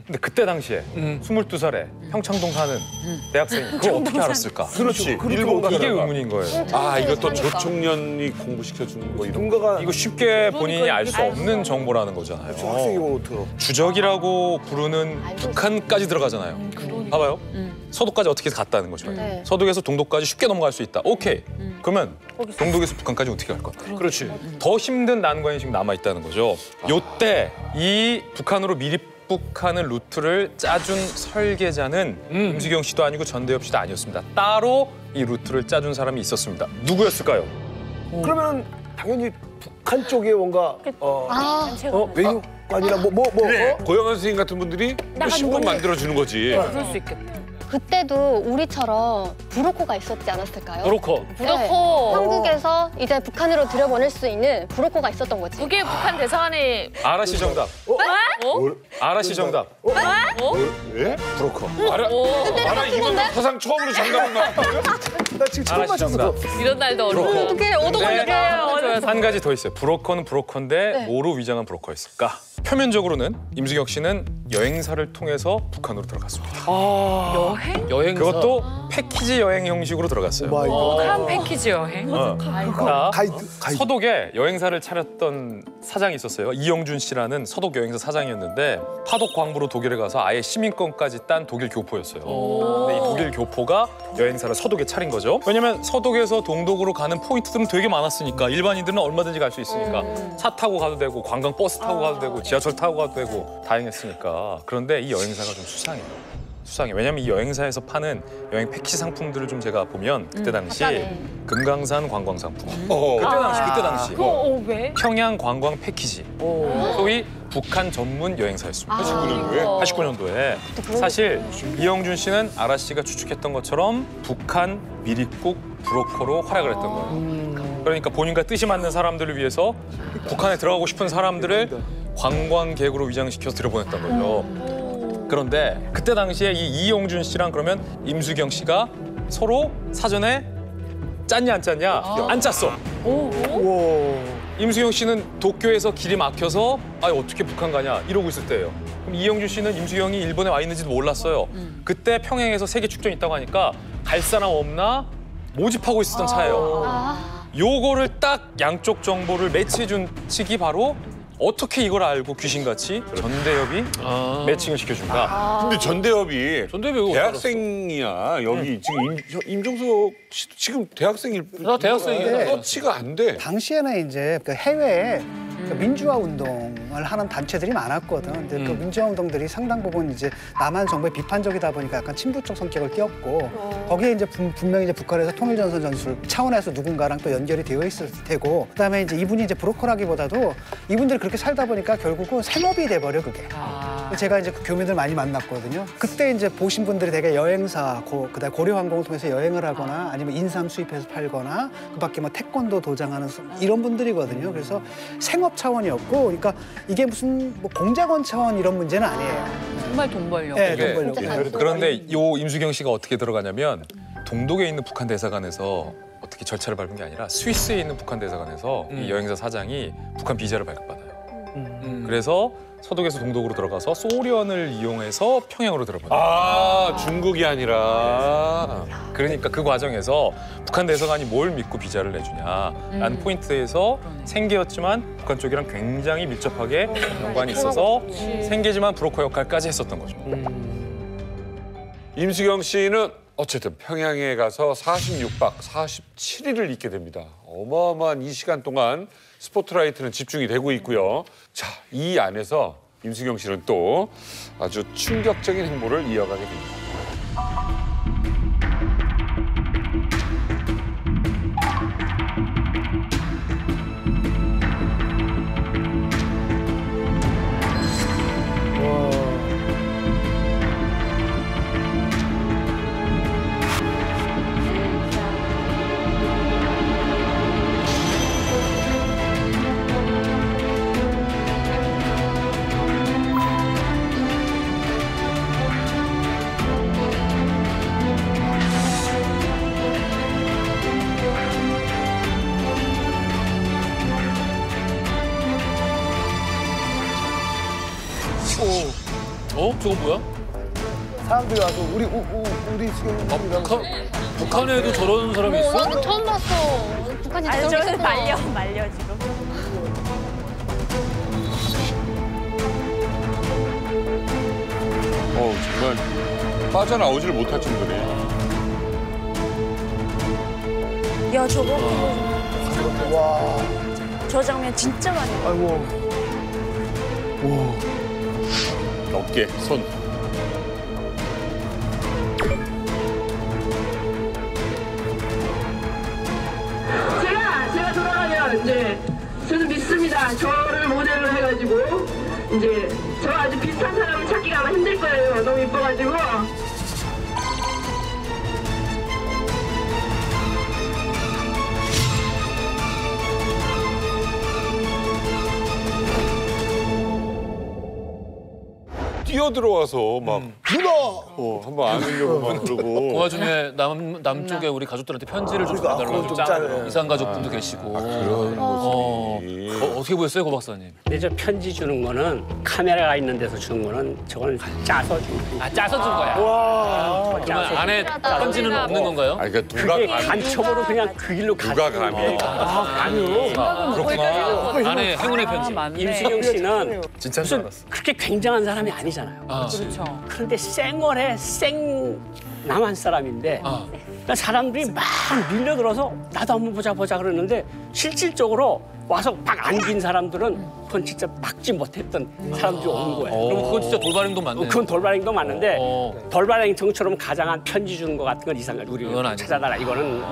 근데 그때 당시에 22살에 평창동 사는 대학생이 그걸 어떻게 알았을까? 그렇지. 일본 이게 의문인 거예요. 아, 이것도 조총련이 공부시켜주는 거 이런 거. 이거 쉽게 본인이 알 수 없는 정보라는 거잖아요. 학생이 뭐 들어. 주적이라고 부르는 북한까지 들어가잖아요. 봐봐요. 서독까지 어떻게 갔다는 거죠. 네. 서독에서 동독까지 쉽게 넘어갈 수 있다. 오케이. 그러면 동독에서 북한까지 어떻게 갈 건데? 그렇지. 더 힘든 난관이 지금 남아있다는 거죠. 요때 이 북한으로 미립북하는 루트를 짜준 설계자는 임수경 씨도 아니고 전대엽 씨도 아니었습니다. 따로 이 루트를 짜준 사람이 있었습니다. 누구였을까요? 그러면 당연히 북한 쪽에 뭔가 외교관이나 그래. 고영한 선생님 같은 분들이 그 신분 만들어주는 거지. 그럴 수 있겠다. 그때도 우리처럼 브로커가 있었지 않았을까요? 브로커. 네. 한국에서 이제 북한으로 들여보낼 수 있는 브로커가 있었던 거지. 그게 북한 대사관에 아라씨 정답. 아라씨 정답. 왜? 브로커. 알아 이번 사상 처음으로 정답을 나왔거든. 나 지금 처음 아라씨 맞췄어. 정답. 이런 날도 어렵고. 어떻게 얻어걸렸다. 한 가지 더 있어요. 브로커는 브로커인데 뭐로 위장한 브로커였을까? 표면적으로는 임수경 씨는 여행사를 통해서 북한으로 들어갔습니다. 여행? 그것도 패키지 여행 형식으로 들어갔어요. 북한 패키지 여행? 자, 가이드. 서독에 여행사를 차렸던 사장이 있었어요. 이영준 씨라는 서독 여행사 사장이었는데 파독 광부로 독일에 가서 아예 시민권까지 딴 독일 교포였어요. 근데 이 독일 교포가 여행사를 서독에 차린 거죠. 왜냐면 서독에서 동독으로 가는 포인트들은 되게 많았으니까 일반인들은 얼마든지 갈 수 있으니까 차 타고 가도 되고 관광 버스 타고 가도 되고 지하철 타고 가도 되고 다행했으니까. 그런데 이 여행사가 좀 수상해요. 왜냐면 이 여행사에서 파는 여행 패키지 상품들을 좀 제가 보면 그때 당시 금강산 관광 상품, 그때 당시 왜? 평양 관광 패키지, 소위 북한 전문 여행사였습니다. 89년도에 사실 이영준 씨는 아라 씨가 추측했던 것처럼 북한 미립국 브로커로 활약을 했던 거예요. 그러니까 본인과 뜻이 맞는 사람들을 위해서 북한에 들어가고 싶은 사람들을 관광객으로 위장시켜서 들여보냈던 거죠. 그런데 그때 당시에 이 이영준 씨랑 그러면 임수경 씨가 서로 사전에 짰냐 안 짰냐? 안 짰어. 임수경 씨는 도쿄에서 길이 막혀서 어떻게 북한 가냐 이러고 있을 때예요. 그럼 이영준 씨는 임수경이 일본에 와 있는지도 몰랐어요. 그때 평양에서 세계 축전이 있다고 하니까 갈 사람 없나 모집하고 있었던 차예요. 요거를 딱 양쪽 정보를 매치해준 측이 바로 어떻게 이걸 알고 귀신같이 전대엽이 매칭을 시켜준다. 근데 전대엽이 전대엽이 대학생이야. 여기 지금 임종석 씨도 지금 대학생일 뿐. 나 대학생이야. 터치가 안 돼. 당시에는 이제 그 해외에 그 민주화 운동을 하는 단체들이 많았거든. 근데 그 민주화 운동들이 상당 부분 이제 남한 정부에 비판적이다 보니까 약간 친부적 성격을 띄었고 거기에 이제 분명히 이제 북한에서 통일전선 전술 차원에서 누군가랑 또 연결이 되어 있을 테고 그다음에 이제 이분이 이제 브로커라기보다도 이분들이 그렇게 살다 보니까 결국은 생업이 돼버려 그게. 제가 이제 그 교민들 많이 만났거든요. 그때 이제 보신 분들이 되게 여행사, 그다음에 고려항공을 통해서 여행을 하거나 아니면 인삼 수입해서 팔거나 그밖에 뭐 태권도 도장하는 이런 분들이거든요. 그래서 생업 차원이었고, 그러니까 이게 무슨 뭐 공작원 차원 이런 문제는 아니에요. 정말 돈 벌려고. 네, 돈 벌려고. 그런데 요 임수경 씨가 어떻게 들어가냐면 동독에 있는 북한 대사관에서 어떻게 절차를 밟은 게 아니라 스위스에 있는 북한 대사관에서 이 여행사 사장이 북한 비자를 발급받아요. 그래서 서독에서 동독으로 들어가서 소련을 이용해서 평양으로 들어가요. 중국이 아니라. 그러니까 그 과정에서 북한 대사관이 뭘 믿고 비자를 내주냐라는 포인트에서 생계였지만 북한 쪽이랑 굉장히 밀접하게 연관이 있어서 생계지만 브로커 역할까지 했었던 거죠. 임수경 씨는 어쨌든 평양에 가서 46박 47일을 있게 됩니다. 어마어마한 이 시간 동안 스포트라이트는 집중이 되고 있고요. 자, 이 안에서 임수경 씨는 또 아주 충격적인 행보를 이어가게 됩니다. 저거 뭐야? 사람들이 와서 우리 수경이랑 북한에도 저런 사람이 있어? 나도 처음 봤어. 북한이 아니 저렇게 저는 있었구나. 말려 지금. 정말 빠져나오지를 못할 정도네. 야 저거 와, 저 장면 진짜 많이 봐. 아이고. 어깨, 손. 제가 돌아가면 이제 저는 믿습니다. 저를 모델로 해가지고 이제 저 아주 비슷한 사람을 찾기가 아마 힘들 거예요. 너무 이뻐가지고. 뛰어들어와서 막 누나! 한번 안으려고 막 그 그러고. 와중에 남쪽에 우리 가족들한테 편지를 좀 그러니까, 전해달라고 그건 좀 짜네. 이산 가족분도 계시고. 그런 모습이. 어떻게 보였어요, 고 박사님? 근데 저 편지 주는 거는 카메라가 있는 데서 주는 거는 저건 짜서 준 거야. 아, 짜서 준 거야. 와. 그러면 안에 편지는 없는 건가요? 아, 그러니까 그게 누가 감히. 간첩으로 그냥 그 길로 누가 가는 감히. 아니요. 그렇구나. 안에 행운의 편지. 임수경 씨는 진짜인 줄 무슨 알았어. 그렇게 굉장한 사람이 아니잖아요. 아, 그렇죠. 그런데 쌩얼에 남한 사람인데 아. 그러니까 사람들이 막 밀려들어서 나도 한번 보자 그러는데 실질적으로 와서 막 안긴 사람들은 그건 진짜 막지 못했던 사람들이 온 거예요. 그럼 그건 진짜 돌발 행동 맞네. 그건 돌발행동 맞는데 어. 돌발행동처럼 가장한 편지 주는 것 같은 건 이상하죠. 우리 그건 아니죠. 찾아달라 이거는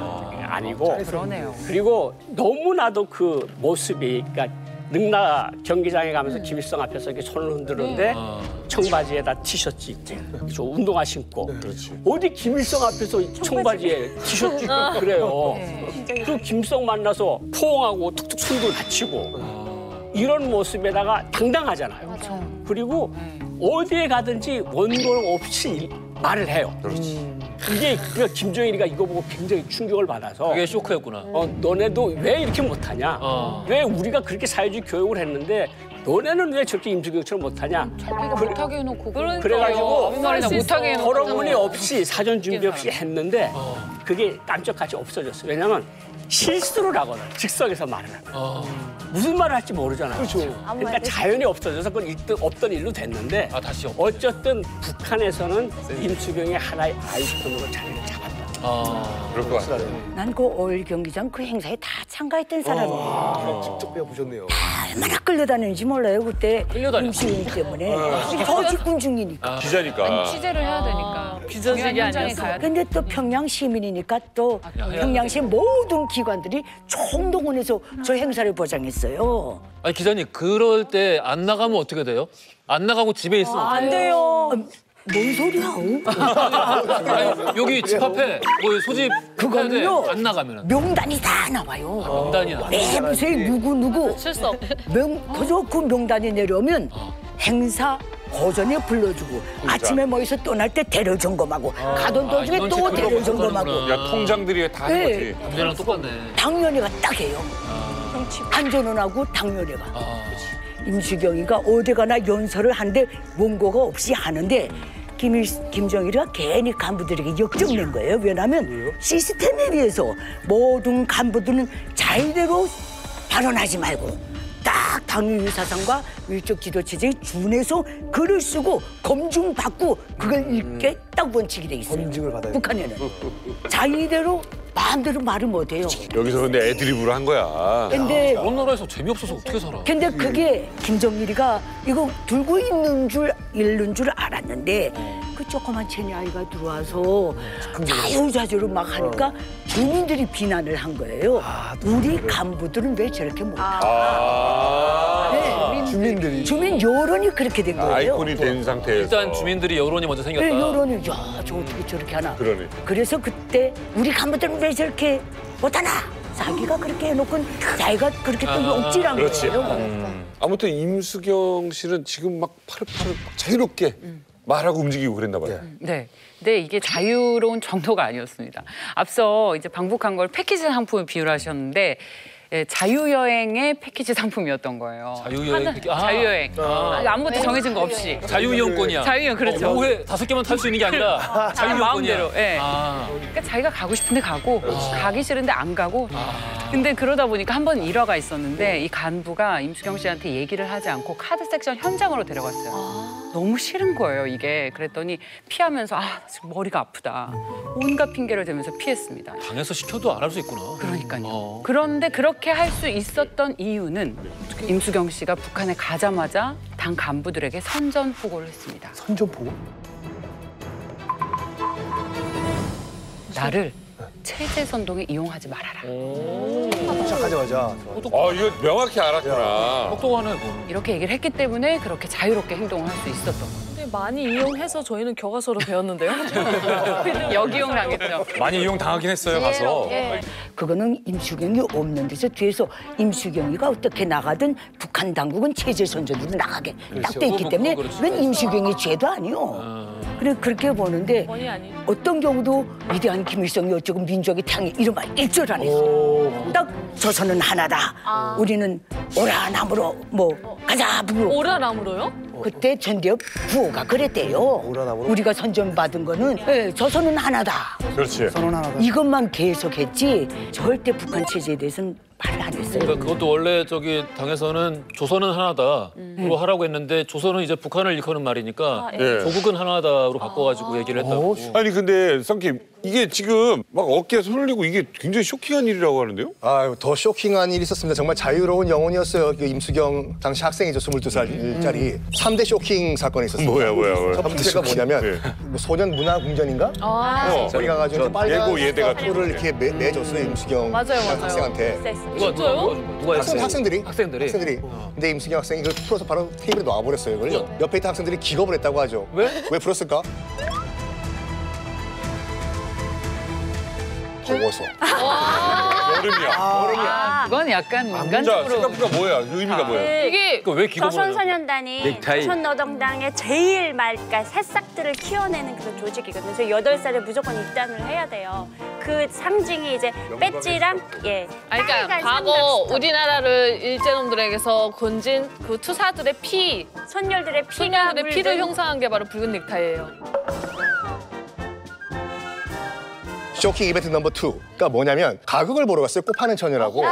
아니고 그러네요. 그리고 너무나도 그 모습이 그러니까 능라 경기장에 가면서 김일성 앞에서 이렇게 손을 흔드는데 청바지에다 티셔츠 입고 저 운동화 신고 어디 김일성 앞에서 청바지에 티셔츠 입고 그래요. 그 김일성 만나서 포옹하고 툭툭 손도 다치고 이런 모습에다가 당당하잖아요. 그리고 어디에 가든지 원고 없이 말을 해요. 이게 그 김정일이가 이거 보고 굉장히 충격을 받아서 그게 쇼크였구나. 너네도 왜 이렇게 못하냐? 왜 우리가 그렇게 사회주의 교육을 했는데 너네는 왜 저렇게 임수경처럼 못하냐? 자기가 못하게 해놓고 그래가지고 아무 말이나 못하게 해놓고 서러문이 없이 사전 준비 없이 했는데 그게 깜짝같이 없어졌어. 왜냐면 실수를 하거나 즉석에서 말을 하거나 무슨 말을 할지 모르잖아요. 그러니까 자연히 없어져서 그건 없던 일로 됐는데 아, 다시 어쨌든 북한에서는 임수경의 하나의 아이콘으로 자리를 잡았다. 그럴 것 같아요. 난 그 오일 경기장 그 행사에 다 참가했던 사람이에요. 직접 배워보셨네요. 얼마나 끌려다니는지 몰라요 그때 끌려다녔어. 임수경 때문에 저 직군 중이니까. 기자니까. 취재를 해야 되니까. 기자직이 현장에 가야 돼. 근데 또 평양 시민이니까 또 평양시 모든 기관들이 총동원해서 저 행사를 보장했어요. 아니 기자님 그럴 때 안 나가면 어떻게 돼요? 안 나가고 집에 있으면 어떡해요? 안 돼요. 뭔 소리야? 아니, 여기 집 앞에 뭐 소집 그거는요. 안 나가면은 명단이 다 나와요. 명단이 나. 매부서에 누구 출석. 그저 그 명단이 내려오면 행사 오전에 불러주고 아침에 모여서 떠날 때 대려 점검하고 가던 도중에 이건 또 체크를 대려 하고 점검하고 하는구나. 야, 통장들이 다 한 네. 거지. 군대랑 똑같네. 당연히가 딱 해요. 안전원하고 당연히가. 임수경이가 어디 가나 연설을 하는데 원고가 없이 하는데 김정일이가 괜히 간부들에게 역정낸 거예요. 왜냐하면 시스템에 의해서 모든 간부들은 자의대로 발언하지 말고 딱 당일 사상과 위쪽 지도 체제에 준해서 글을 쓰고 검증받고 그걸 읽게 딱 원칙이 돼 있어요. 검증을 받아야 북한에는 자의대로 마음대로 말을 못해요. 여기서 근데 애드립으로 한 거야. 근데 그런 나라에서 재미없어서 어떻게 살아? 근데 그게 김정일이가 이거 들고 있는 줄 알았는데 그 조그만 체니 아이가 들어와서 자유자재로 막 하니까 주민들이 비난을 한 거예요. 우리 간부들은 왜 저렇게 못해? 네. 주민 여론이 그렇게 된 거예요. 아이콘이 된 상태에서. 일단 주민들이 여론이 먼저 생겼다. 네, 여론이 야, 저 어떻게 저렇게 하나. 그러네. 그래서 그때 우리 간부들은 왜 저렇게 못하나? 자기가 그렇게 해놓고 자기가 그렇게 또 욕질한 그렇지. 거예요. 아무튼 임수경 씨는 지금 막 파릇파릇 자유롭게 말하고 움직이고 그랬나 봐요. 네. 근데 이게 자유로운 정도가 아니었습니다. 앞서 이제 방북한 걸 패키지 상품을 비유를 하셨는데 예, 자유여행의 패키지 상품이었던 거예요. 자유여행 패키지. 자유여행. 아무것도 정해진 거 없이. 자유이용권이야. 자유여행 그렇죠. 오후에 5개만 탈 수 있는 게 아니라 자유이용권이야. 마음대로. 예. 그러니까 자기가 가고 싶은데 가고 가기 싫은데 안 가고. 근데 그러다 보니까 한 번 일화가 있었는데 이 간부가 임수경 씨한테 얘기를 하지 않고 카드 섹션 현장으로 데려갔어요. 너무 싫은 거예요 이게. 그랬더니 피하면서 지금 머리가 아프다. 온갖 핑계를 대면서 피했습니다. 당에서 시켜도 안 할 수 있구나. 그러니까요. 그런데 그렇게 할 수 있었던 이유는 임수경 씨가 북한에 가자마자 당 간부들에게 선전포고를 했습니다. 선전포고? 나를 체제 선동에 이용하지 말아라. 시작하자마자. 이거 명확히 알았구나. 똑똑하네, 그거는. 이렇게 얘기를 했기 때문에 그렇게 자유롭게 행동을 할 수 있었던 거예요. 근데 많이 이용해서 저희는 교과서로 배웠는데요. 역이용 당했죠. 많이 이용 당하긴 했어요 가서. 그거는 임수경이 없는 데서 뒤에서 임수경이가 어떻게 나가든 북한 당국은 체제 선전으로 나가게 딱 돼 있기 때문에 그건 임수경의 죄도 아니요. 그래 그렇게 보는데 어떤 경우도 위대한 김일성이 어쩌고 민족의 태양이 이런 말 일절 안 했어요. 딱 조선은 하나다. 우리는 오라나무로 가자 부로. 오라나무로요? 그때 전대협 부호가 그랬대요. 우리가 선전받은 거는 조선은 하나다. 그렇지. 선언 하나다. 이것만 계속했지 절대 북한 체제에 대해서는 말을 안 했어요. 그러니까 그것도 원래 당에서는 조선은 하나다로 하라고 했는데 조선은 이제 북한을 일컫는 말이니까 조국은 하나다로 바꿔가지고 얘기를 했다고. 아니 근데 쌍킴 이게 지금 막 어깨에 손을 내고 이게 굉장히 쇼킹한 일이라고 하는데요? 더 쇼킹한 일이 있었습니다. 정말 자유로운 영혼이었어요. 그 임수경 당시 학생이죠. 22살짜리. 3대 쇼킹 사건이 있었습니다. 뭐야. 첫 번째가 뭐냐면 소년 문화궁전인가? 거기 가가지고 빨간 예고 표를 이렇게 내줬어요. 임수경 학생한테. 누가 했어요? 학생들이. 학생들이. 근데 임수경 학생이 그걸 풀어서 바로 테이블에 놔버렸어요. 그걸 옆에 있던 학생들이 기겁을 했다고 하죠. 왜? 왜 풀었을까? 더워서. 여름이야. 그건 약간 자, 인간적으로. 생각보다 뭐야? 의미가 뭐야? 이게 왜 기겁을 하냐? 조선소년단이 조선노동당의 제일 그러니까 새싹들을 키워내는 그런 조직이거든요. 그래서 8살에 무조건 입단을 해야 돼요. 그 상징이 이제 배지랑 그러니까 빨간 과거 삼각스터. 우리나라를 일제놈들에게서 건진 그 투사들의 손녀들의 피가 손녀들의 피를 형상한 게 바로 붉은 넥타이예요. 쇼킹 이벤트 넘버 2가 뭐냐면 가극을 보러 갔어요. 꽃 파는 처녀라고.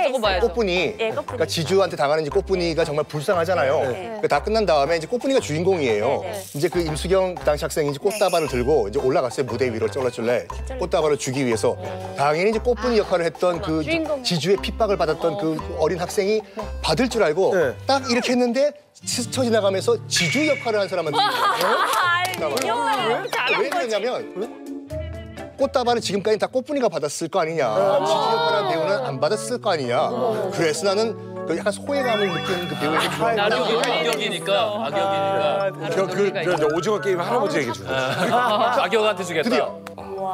저거 봐야죠. 꽃분이. 그러니까 지주한테 당하는 이제 꽃분이가 정말 불쌍하잖아요. 그러니까 다 끝난 다음에 이제 꽃분이가 주인공이에요. 이제 그 임수경 그 당시 학생이 이제 꽃다발을 들고 이제 올라갔어요. 무대 위로 쫄래쫄래 꽃다발을 주기 위해서. 당연히 이제 꽃분이 역할을 했던 그 지주의 핍박을 받았던 그 어린 학생이 받을 줄 알고 딱 이렇게 했는데 스쳐 지나가면서 지주 역할을 한 사람한테. 왜 그러냐면 꽃다발은 지금까지 다 꽃분이가 받았을 거 아니냐. 지주 역할한 배우는 안 받았을 거 아니냐. 그래서 나는 그 약간 소외감을 느끼는 그 배우에게 악역이니까. 그 오징어 게임 할아버지 얘기 중. 악역한테 주겠다. 드디어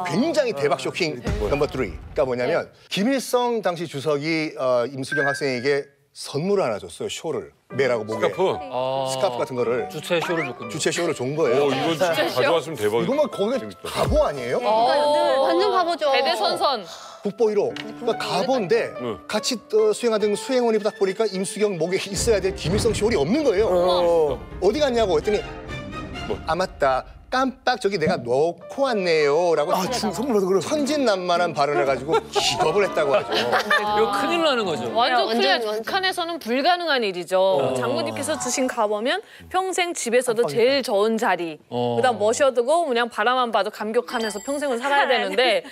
굉장히 대박 쇼킹 넘버 3가 뭐냐면 김일성 당시 주석이 임수경 학생에게 선물을 하나 줬어요. 쇼를. 매라고 목에. 스카프 같은 거를. 주최 쇼를 줬군요. 주최 쇼를 준 거예요. 이건 진짜 가져왔으면 대박이다. 이거만 거기 바보 아니에요? 완전 바보죠. 대대선선. 국보 1호. 그러니까 가보인데 같이 수행하던 수행원이 딱 보니까 임수경 목에 있어야 될 김일성 쇼리 없는 거예요. 어디 갔냐고 했더니 아 맞다. 깜빡 저기 내가 넣고 왔네요라고 선물로도 그런 천진난만한 발언을 해가지고 기겁을 했다고 하죠. 이거 큰일 나는 거죠. 완전 큰일. 북한에서는 불가능한 일이죠. 장군님께서 주신 가보면 평생 집에서도 제일 좋은 자리. 그다음 모셔두고 그냥 바라만 봐도 감격하면서 평생을 살아야 되는데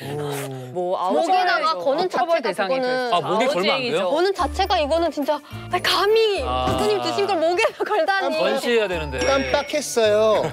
목에다가 거는 자체가 그거는 목에 걸면 안 돼요? 거는 자체가 이거는 진짜 감히 부모님 드신 걸 목에다 걸다니. 번시해야 되는데. 깜빡했어요.